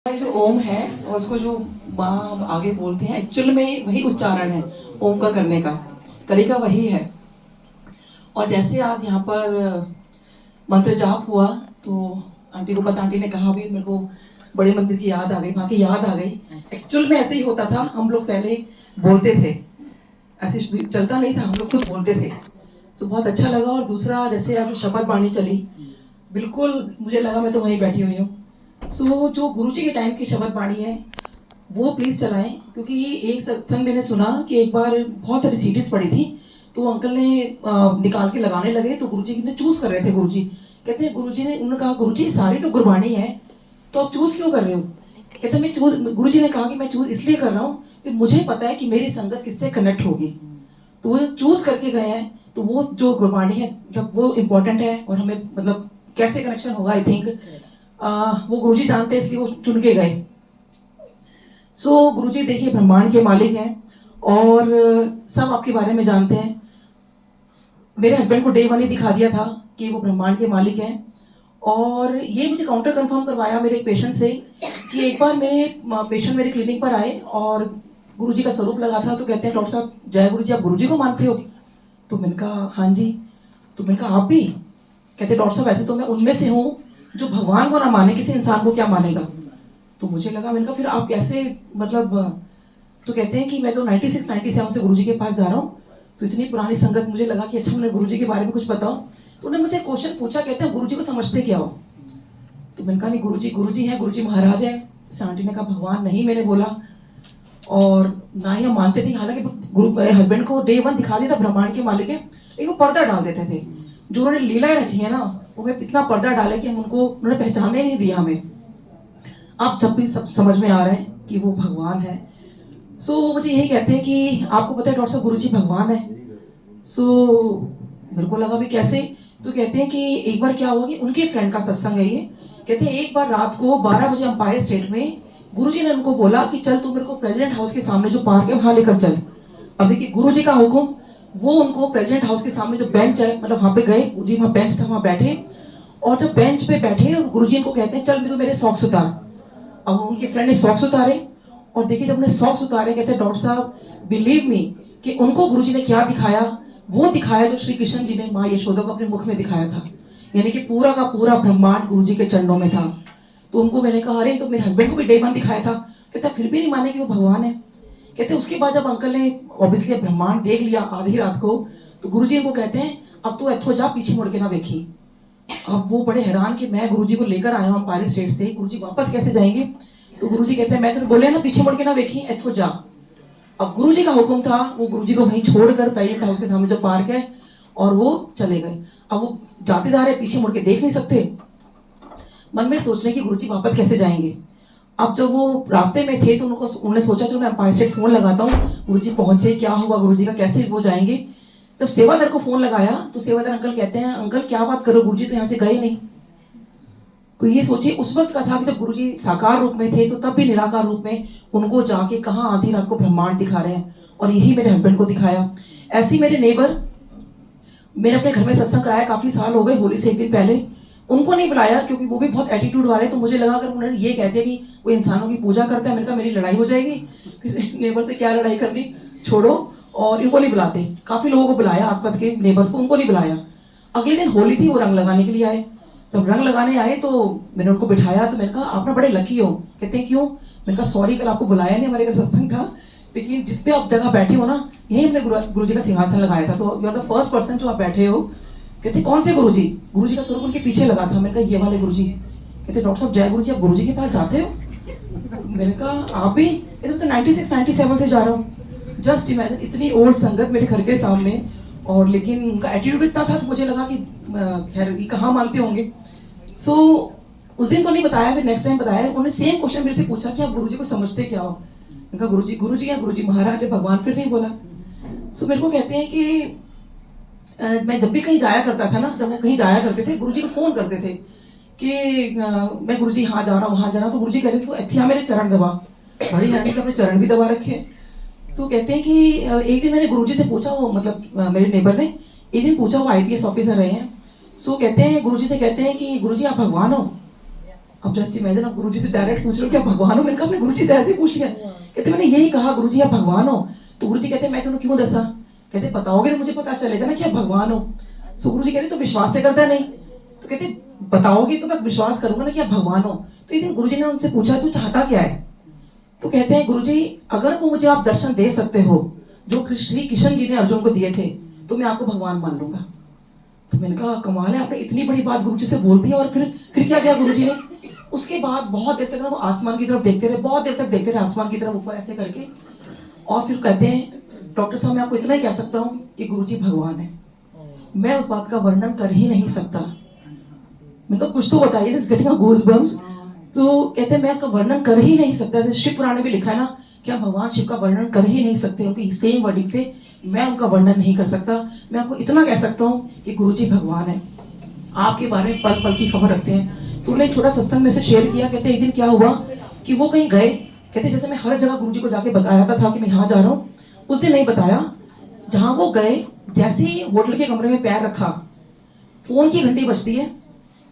ये जो ओम है और उसको जो माँ आगे बोलते हैं एक्चुअल में वही उच्चारण है। ओम का करने का तरीका वही है। और जैसे आज यहाँ पर मंत्र जाप हुआ तो आंटी को पता, आंटी ने कहा भी मेरे को बड़े मंदिर की याद आ गई, वहाँ की याद आ गई। एक्चुअल में ऐसे ही होता था, हम लोग पहले बोलते थे, ऐसे चलता नहीं था, हम लोग खुद बोलते थे। तो बहुत अच्छा लगा। और दूसरा जैसे आज शपथ वाणी चली, बिल्कुल मुझे लगा मैं तो वहीं बैठी हुई हूँ। जो गुरुजी के टाइम की शब्द वाणी है वो प्लीज चलाएं, क्योंकि एक सत्संग मैंने सुना कि एक बार बहुत सारी सीडीज पड़ी थी तो अंकल ने निकाल के लगाने लगे, तो गुरुजी ने चूज कर रहे थे। गुरुजी कहते हैं, गुरुजी ने उन्होंने कहा गुरुजी सारी तो गुरबाणी है तो आप चूज क्यों कर रहे हो? कहते मैं चूज, गुरुजी ने कहा कि मैं चूज इसलिए कर रहा हूँ कि मुझे पता है कि मेरी संगत किससे कनेक्ट होगी। तो वो चूज करके गए हैं, तो वो जो गुरबाणी है मतलब वो इम्पोर्टेंट है और हमें मतलब कैसे कनेक्शन होगा आई थिंक वो गुरुजी जानते हैं, इसलिए वो चुन के गए। गुरुजी देखिए ब्रह्मांड के मालिक हैं और सब आपके बारे में जानते हैं। मेरे हस्बैंड को डे वन ही दिखा दिया था कि वो ब्रह्मांड के मालिक हैं। और ये मुझे काउंटर कंफर्म करवाया मेरे एक पेशेंट से कि एक बार मेरे पेशेंट मेरे क्लिनिक पर आए और गुरुजी का स्वरूप लगा था, तो कहते हैं डॉक्टर साहब जय गुरुजी, आप गुरुजी को मानते हो? तो मैंने कहा हाँ जी। तो मैंने कहा आप भी? कहते डॉक्टर साहब ऐसे तो मैं उनमें से हूँ जो भगवान को ना माने, किसी इंसान को क्या मानेगा? तो मुझे लगा, मैंने कहा फिर आप कैसे मतलब? तो कहते हैं कि मैं तो 96-97 से गुरुजी के पास जा रहा हूँ, तो इतनी पुरानी संगत, मुझे लगा कि अच्छा मैंने गुरुजी के बारे में कुछ बताओ। तो उन्होंने मुझसे क्वेश्चन पूछा, कहते हैं गुरुजी को समझते क्या हो? तो मैंने कहा नहीं, गुरुजी गुरुजी है, गुरुजी महाराज है। आंटी ने कहा भगवान नहीं, मैंने बोला, और ना ही हम मानते थे। हालांकि गुरु हस्बैंड को डे वन दिखा दिया था ब्रह्मांड के मालिक है, लेकिन वो पर्दा डाल देते थे। जो उन्होंने लीलाएं रची है ना, वो में इतना पर्दा डाले कि हम उनको, उन्होंने पहचानने नहीं दिया हमें। आप सब भी सब समझ में आ रहे हैं कि वो भगवान है। मुझे यही कहते हैं कि आपको पता है डॉक्टर साहब गुरुजी भगवान है। मेरे को लगा भी कैसे? तो कहते हैं कि एक बार क्या हुआ कि उनके फ्रेंड का सत्संग है ये। कहते हैं एक बार रात को 12 बजे अंपायर स्टेट में गुरुजी ने उनको बोला कि चल तू मेरे को प्रेसिडेंट हाउस के सामने जो पार्क है वहां लेकर चल। अब देखिए गुरुजी का हुक्म, वो उनको प्रेसिडेंट हाउस के सामने जो बेंच है मतलब वहां पे गए, गुरुजी वहां बेंच था वहां बैठे, और जब बेंच पे बैठे गुरुजी इनको कहते हैं चल मेरे सॉक्स उतार। अब उनके फ्रेंड ने सॉक्स उतारे, और देखिए जब उन्हें सॉक्स उतारे, कहते हैं डॉक्टर साहब बिलीव मी कि उनको गुरुजी ने क्या दिखाया, वो दिखाया जो श्री कृष्ण जी ने माँ यशोदा को अपने मुख में दिखाया था। यानी कि पूरा का पूरा ब्रह्मांड गुरुजी के चरणों में था। तो उनको मैंने कहा अरे तो मेरे हस्बैंड को भी डे वन दिखाया था। कहता फिर भी नहीं माने कि वो भगवान है। कहते उसके बाद जब अंकल ने ऑब्वियसली ब्रह्मांड देख लिया आधी रात को, तो गुरुजी इनको कहते हैं अब तो इथो जा, पीछे मुड़ के ना देखी। अब वो बड़े हैरान कि मैं गुरुजी को लेकर आया हूँ पारी स्टेट से, गुरुजी वापस कैसे जाएंगे? तो गुरुजी कहते हैं मैं तो बोले ना पीछे मुड़ के ना देखी, इथो जा। अब गुरुजी का हुक्म था, वो गुरुजी को वहीं छोड़कर प्रेसिडेंट हाउस के सामने जो पार्क है और वो चले गए। अब वो जाते जा रहे, पीछे मुड़ के देख नहीं सकते, मन में सोच रहे कि गुरुजी वापस कैसे जाएंगे। अब जब वो रास्ते में थे तो उन्होंने सोचा चलो मैं अंपायर स्टेट फोन लगाता हूँ, गुरुजी पहुंचे, क्या हुआ गुरुजी का, कैसे वो जाएंगे। जब सेवादार को फोन लगाया तो सेवादार अंकल कहते हैं अंकल क्या बात करो, गुरुजी तो यहाँ से गए नहीं। तो ये सोचिए उस वक्त का था कि जब गुरुजी साकार रूप में थे, तो तब भी निराकार रूप में उनको जाके कहाँ आधी रात को ब्रह्मांड दिखा रहे हैं, और यही मेरे हस्बैंड को दिखाया। ऐसे मेरे नेबर, मैंने अपने घर में सत्संग कराया, काफी साल हो गए, होली से एक दिन पहले उनको नहीं बुलाया क्योंकि वो भी बहुत एटीट्यूड वाले। तो मुझे लगा अगर उन्होंने ये कह दिया कि वो इंसानों की पूजा करता है, मैंने कहा मेरी लड़ाई हो जाएगी, किसी नेबर से क्या लड़ाई करनी, छोड़ो, और इनको नहीं बुलाते। काफी लोगों को बुलाया, आसपास के नेबर्स को, उनको नहीं बुलाया। अगले दिन होली थी, वो रंग लगाने के लिए आए। जब रंग लगाने आए तो मैंने उनको बिठाया, तो मैंने कहा आप ना बड़े लकी हो। कहते हैं क्यों? मैंने कहा सॉरी कल आपको बुलाया नहीं, हमारे घर सत्संग था, लेकिन जिसपे आप जगह बैठे हो ना, यही हमने गुरुजी का सिंहासन लगाया था, तो you are the first person जो आप बैठे हो। कहते कौन से गुरुजी? गुरुजी का स्वरूप उनके पीछे लगा था। मैंने कहा ये वाले गुरुजी। कहते डॉक्टर साहब जय गुरुजी, आप गुरुजी के पास जाते हो? मैंने कहा आप भी? कहते तो 96-97 से जा रहा हूँ। जस्ट इमेजिन, इतनी ओल्ड संगत मेरे घर के सामने, और लेकिन उनका एटीट्यूड इतना था तो मुझे लगा कि खैर ये कहाँ मानते होंगे। उस दिन तो नहीं बताया, फिर नेक्स्ट टाइम बताया। उन्होंने सेम क्वेश्चन मेरे से पूछा कि आप गुरुजी को समझते क्या हो? मैंने कहा गुरुजी गुरुजी है, गुरुजी महाराज है, भगवान। फिर नहीं बोला। मेरे को कहते हैं कि मैं जब भी कहीं जाया करता था ना, जब वो कहीं जाया करते थे गुरुजी को फोन करते थे कि मैं गुरुजी यहाँ जा रहा हूँ वहाँ जा रहा हूँ, तो गुरुजी कहते थे तो एथिया मेरे चरण दबा। बड़ी हैंडी का अपने चरण भी दबा रखे। तो कहते हैं कि एक दिन मैंने गुरुजी से पूछा, वो मतलब मेरे नेबर ने एक दिन पूछा, वो IPS ऑफिसर रहे हैं। कहते हैं गुरुजी से, कहते हैं कि गुरुजी आप भगवान हो? अब जस्ट इमेजिन, आप गुरुजी से डायरेक्ट पूछ रहे हो क्या भगवान हो? मैंने कहा, अपने गुरुजी से ऐसे पूछ लिया। कहते मैंने यही कहा गुरुजी आप भगवान हो। तो गुरुजी कहते मैं तुम्हें क्यों दसा? कहते बताओगे तो मुझे पता चलेगा ना कि आप भगवान हो। सो गुरुजी कहते तो विश्वास से करता नहीं? तो कहते बताओगे तो मैं विश्वास करूंगा ना कि आप भगवान हो। तो एक दिन गुरुजी ने उनसे पूछा तू चाहता क्या है? तो कहते हैं गुरुजी अगर वो मुझे आप दर्शन दे सकते हो जो श्री कृष्ण जी ने अर्जुन को दिए थे तो मैं आपको भगवान मान लूंगा। तो मैंने कहा कमाल है, आपने इतनी बड़ी बात गुरुजी से बोल दी। और फिर क्या किया गुरुजी ने? उसके बाद बहुत देर तक ना वो आसमान की तरफ देखते रहे, बहुत देर तक देखते रहे आसमान की तरफ ऊपर ऐसे करके। और फिर कहते हैं डॉक्टर साहब मैं आपको इतना ही कह सकता हूँ कि गुरुजी भगवान है। मैं उस बात का वर्णन कर ही नहीं सकता। मैंने कहा कुछ तो बताइए, जस्ट गेटिंग गूज बम्स। तो कहते हैं मैं उसका वर्णन कर ही नहीं सकता। जैसे शिव पुराण में भी लिखा है ना कि हम भगवान शिव का वर्णन कर ही नहीं सकते, उनकी सेम वर्डिंग से मैं उनका वर्णन नहीं कर सकता। मैं आपको इतना कह सकता हूँ कि गुरुजी भगवान है, आपके बारे में पल पल की खबर रखते हैं। तो उन्होंने एक छोटा सत्संग में से शेयर किया। कहते एक दिन क्या हुआ कि वो कहीं गए। कहते जैसे मैं हर जगह गुरुजी को जाके बताया था कि मैं यहाँ जा रहा हूँ, उस दिन नहीं बताया। जहां वो गए जैसे ही होटल के कमरे में पैर रखा, फोन की घंटी बजती है।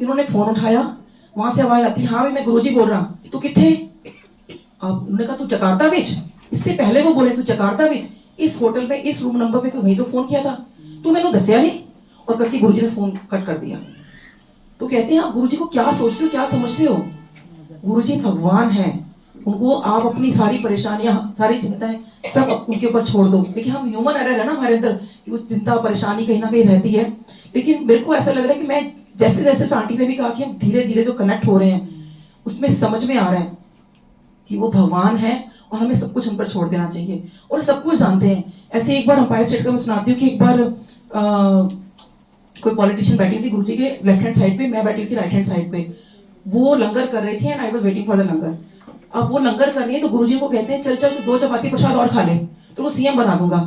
इन्होंने फोन उठाया, वहां से आवाज आती है हाँ भाई मैं गुरुजी बोल रहा। तू किथे? अब उन्होंने कहा तू जकार्ता विच। इससे पहले वो बोले तू जकार्ता विच इस होटल में इस रूम नंबर पे वही तो फोन किया था, तू मैंने दसिया नहीं। और करके गुरुजी ने फोन कट कर दिया। तो कहते हैं आप गुरुजी को क्या सोचते हो, क्या समझते हो? गुरुजी भगवान है, उनको आप अपनी सारी परेशानियां सारी चिंताएं सब उनके ऊपर छोड़ दो। लेकिन हम ह्यूमन एरर है ना हमारे अंदर कि वो चिंता परेशानी कहीं ना कहीं रहती है। लेकिन मेरे को ऐसा लग रहा है कि मैं जैसे जैसे आंटी ने भी कहा कि हम धीरे धीरे जो कनेक्ट हो रहे हैं उसमें समझ में आ रहा है कि वो भगवान है और हमें सब कुछ उन पर छोड़ देना चाहिए और सब कुछ जानते हैं। ऐसे एक बार अंपायर स्टेट का मैं सुनाती हूँ कि एक बार कोई पॉलिटिशियन बैठी थी गुरुजी के लेफ्ट हैंड साइड पे, मैं बैठी थी राइट हैंड साइड पे। वो लंगर कर रही थी and I was waiting for the langar. अब वो लंगर कर रही है तो गुरुजी को कहते हैं चल चल तू 2 चपाती प्रसाद और खा ले तो वो सीएम बना दूंगा।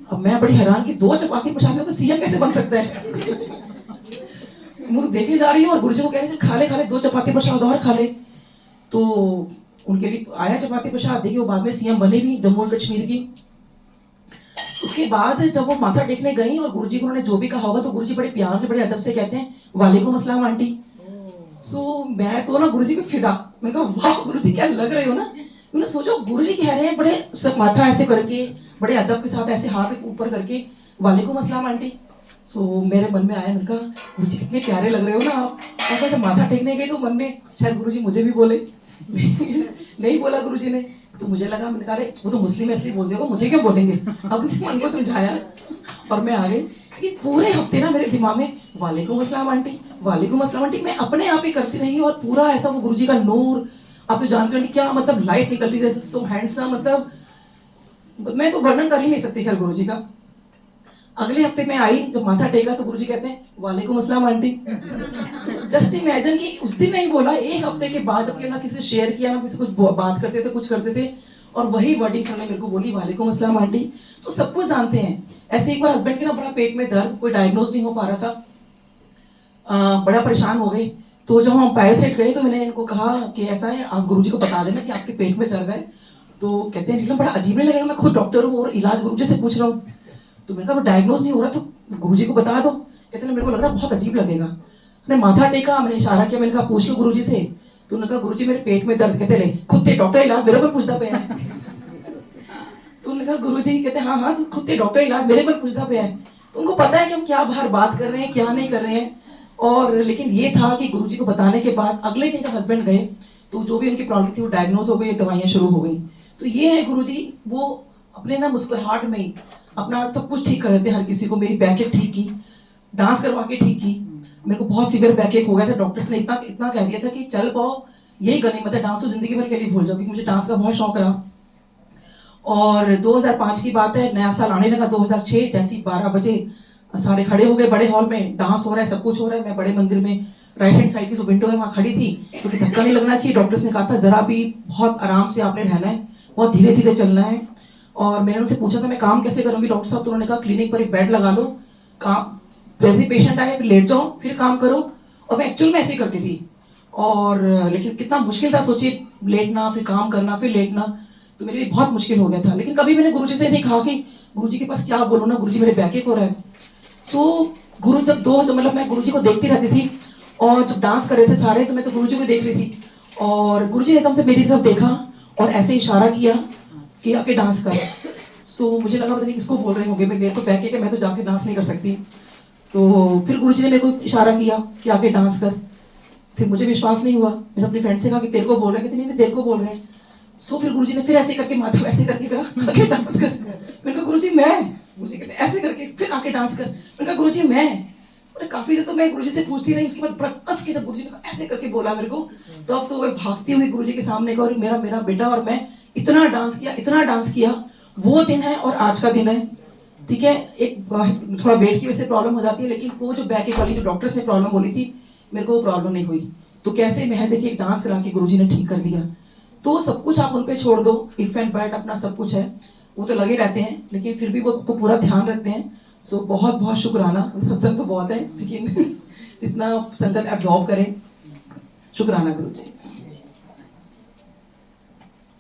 अब मैं बड़ी हैरान कि 2 चपाती प्रसाद में सीएम कैसे बन सकता है? मुझे देखे जा रही हूँ और गुरुजी को कह रहे हैं खा ले 2 चपाती प्रसाद और खा ले। तो उनके लिए आया चपाती प्रसाद। देखिए वो बाद में सीएम बने भी जम्मू और कश्मीर की। उसके बाद जब वो माथा टेकने गई और गुरुजी को उन्होंने जो भी कहा होगा तो गुरुजी बड़े प्यार से बड़े अदब से कहते हैं वालेकुम अस्सलाम आंटी। सो मैं तो ना गुरुजी पे फिदा। मैंने कहा वाह गुरुजी क्या लग रहे हो ना। मैंने सोचा गुरुजी कह रहे हैं बड़े सब माथा ऐसे करके बड़े अदब के साथ ऐसे हाथ ऊपर करके वालेकुम अस्सलाम आंटी। सो मेरे मन में आया, मैंने कहा गुरुजी कितने प्यारे लग रहे हो ना आप। और जब माथा टेकने गई तो मन में शायद गुरुजी मुझे भी बोले नहीं बोला गुरुजी ने। तो मुझे लगा, मैंने कहा वो तो मुस्लिम है इसलिए बोल देगा, मुझे क्या बोलेंगे। अपने मन को समझाया और मैं आ गई। लेकिन पूरे हफ्ते ना मेरे दिमाग में वालेकुम अस्सलाम आंटी वालेकुम अस्सलाम आंटी मैं अपने आप ही करती रही। और पूरा ऐसा वो गुरुजी का नूर, आप तो जानते हो क्या मतलब लाइट निकल रही जैसे सो हैंडसम, मतलब मैं तो वर्णन कर ही नहीं सकती खैर गुरुजी का। अगले हफ्ते में आई जब माथा टेका तो गुरुजी कहते हैं वालेकुम अस्सलाम आंटी। जस्ट इमेजिन कि उस दिन नहीं बोला, एक हफ्ते के बाद जबकि ना किसी से शेयर किया ना किसी कुछ बात करते थे कुछ करते थे और वही वर्डिंग उन्होंने मेरे को बोली वालेकुम अस्सलाम आंटी। तो सब कुछ जानते हैं। ऐसे एक बार हस्बैंड के ना बड़ा पेट में दर्द, कोई डायग्नोज नहीं हो पा रहा था, बड़ा परेशान हो गए। तो जब हम अंपायर सेट गए तो मैंने इनको कहा कि ऐसा है आज गुरुजी को बता देना कि आपके पेट में दर्द है। तो कहते हैं नीलम बड़ा अजीब नहीं लगेगा, मैं खुद डॉक्टर हूँ और इलाज गुरुजी से पूछ रहा हूँ। तो मैंने कहा डायग्नोज नहीं हो रहा तो गुरुजी को बता दो। कहते हैं मेरे को लग रहा है बहुत अजीब लगेगा। मैंने माथा टेका, मैंने इशारा किया, मैंने कहा पूछ लो गुरुजी से। तो उन्होंने कहा गुरुजी मेरे पेट में दर्द। कहते ले खुद ते डॉक्टर इलाज मेरे पर पूछता पे है। तो उन्होंने कहा गुरुजी, कहते हाँ हाँ तू खुद ते डॉक्टर इलाज मेरे पर पूछता पे है। तो उनको पता है कि हम क्या बाहर बात कर रहे हैं क्या नहीं कर रहे हैं। और लेकिन ये था कि गुरुजी को बताने के बाद अगले दिन जब हस्बैंड गए तो जो भी उनकी प्रॉब्लम थी वो डायग्नोज हो गई, दवाइयाँ शुरू हो गई। तो ये है गुरुजी, वो अपने ना मुस्कुराहट में ही अपना सब कुछ ठीक कर देते हैं हर किसी को। मेरी बैक ठीक की, डांस करवा के ठीक की। मेरे को बहुत सीवियर बैक हो गया था, डॉक्टर्स ने इतना इतना कह दिया था कि चल पाओ यही गनीमत है, डांस तो जिंदगी भर के लिए भूल जाओ, क्योंकि मुझे डांस का बहुत शौक रहा। और 2005 की बात है, नया साल आने लगा 2006, जैसे 12 बजे सारे खड़े हो गए बड़े हॉल में, डांस हो रहा है सब कुछ हो रहा है। मैं बड़े मंदिर में राइट हैंड साइड की जो विंडो है वहाँ खड़ी थी क्योंकि धक्का नहीं लगना चाहिए। डॉक्टर्स ने कहा था जरा भी बहुत आराम से आपने रहना है, बहुत धीरे धीरे चलना है। और मैंने उनसे पूछा था मैं काम कैसे करूंगी डॉक्टर साहब। तो उन्होंने कहा क्लिनिक पर एक बेड लगा लो, काम जैसे पेशेंट आए फिर लेट जाओ फिर काम करो। और मैं एक्चुअल में ऐसे ही करती थी। और लेकिन कितना मुश्किल था सोचिए, लेटना फिर काम करना फिर लेटना, तो मेरे लिए बहुत मुश्किल हो गया था। लेकिन कभी मैंने गुरुजी से नहीं कहा कि गुरुजी के पास क्या बोलो ना, गुरुजी मेरे बैक एक हो रहा है। सो गुरु जब मतलब मैं गुरुजी को देखती रहती थी और जब डांस कर रहे थे सारे तो मैं तो गुरुजी को देख रही थी और गुरुजी ने एकदम से मेरी तरफ देखा और ऐसे इशारा किया कि आके डांस कर। सो मुझे लगा पता नहीं किसको बोल रहे होंगे, मेरे तो बैक है मैं तो जाके डांस नहीं कर सकती। तो फिर गुरुजी ने मेरे को इशारा किया कि आके डांस कर। फिर मुझे विश्वास नहीं हुआ, मैंने अपनी फ्रेंड से कहा कि तेरे को बोल रहे हैं, कहते नहीं तेरे को बोल रहे हैं। सो फिर गुरुजी ने फिर ऐसे करके माथा ऐसे करके कहा आके डांस कर। मैंने कहा गुरुजी मैं, गुरुजी कहते ऐसे करके फिर आके डांस कर। मैंने कहा गुरुजी मैं, और काफी देर तो मैं गुरुजी से पूछती रही। उसके बाद बड़ा कस के जब गुरुजी ने ऐसे करके बोला मेरे को, तो अब तो मैं भागती हुई गुरुजी के सामने का और मेरा बेटा और मैं इतना डांस किया। वो दिन है और आज का दिन है, ठीक है। एक थोड़ा वेट की वजह से प्रॉब्लम हो जाती है, लेकिन वो जो बैक वाली जो डॉक्टर्स ने प्रॉब्लम बोली थी मेरे को वो प्रॉब्लम नहीं हुई। तो कैसे मैं देखिए एक डांस करा के गुरुजी ने ठीक कर दिया। तो सब कुछ आप उन पे छोड़ दो, इफ एंड बट अपना सब कुछ है, वो तो लगे रहते हैं लेकिन फिर भी वो आपको पूरा ध्यान रखते हैं। सो बहुत बहुत शुक्राना। सत्संग तो बहुत है लेकिन इतना संगत एब्जॉर्ब करें, शुक्राना गुरुजी।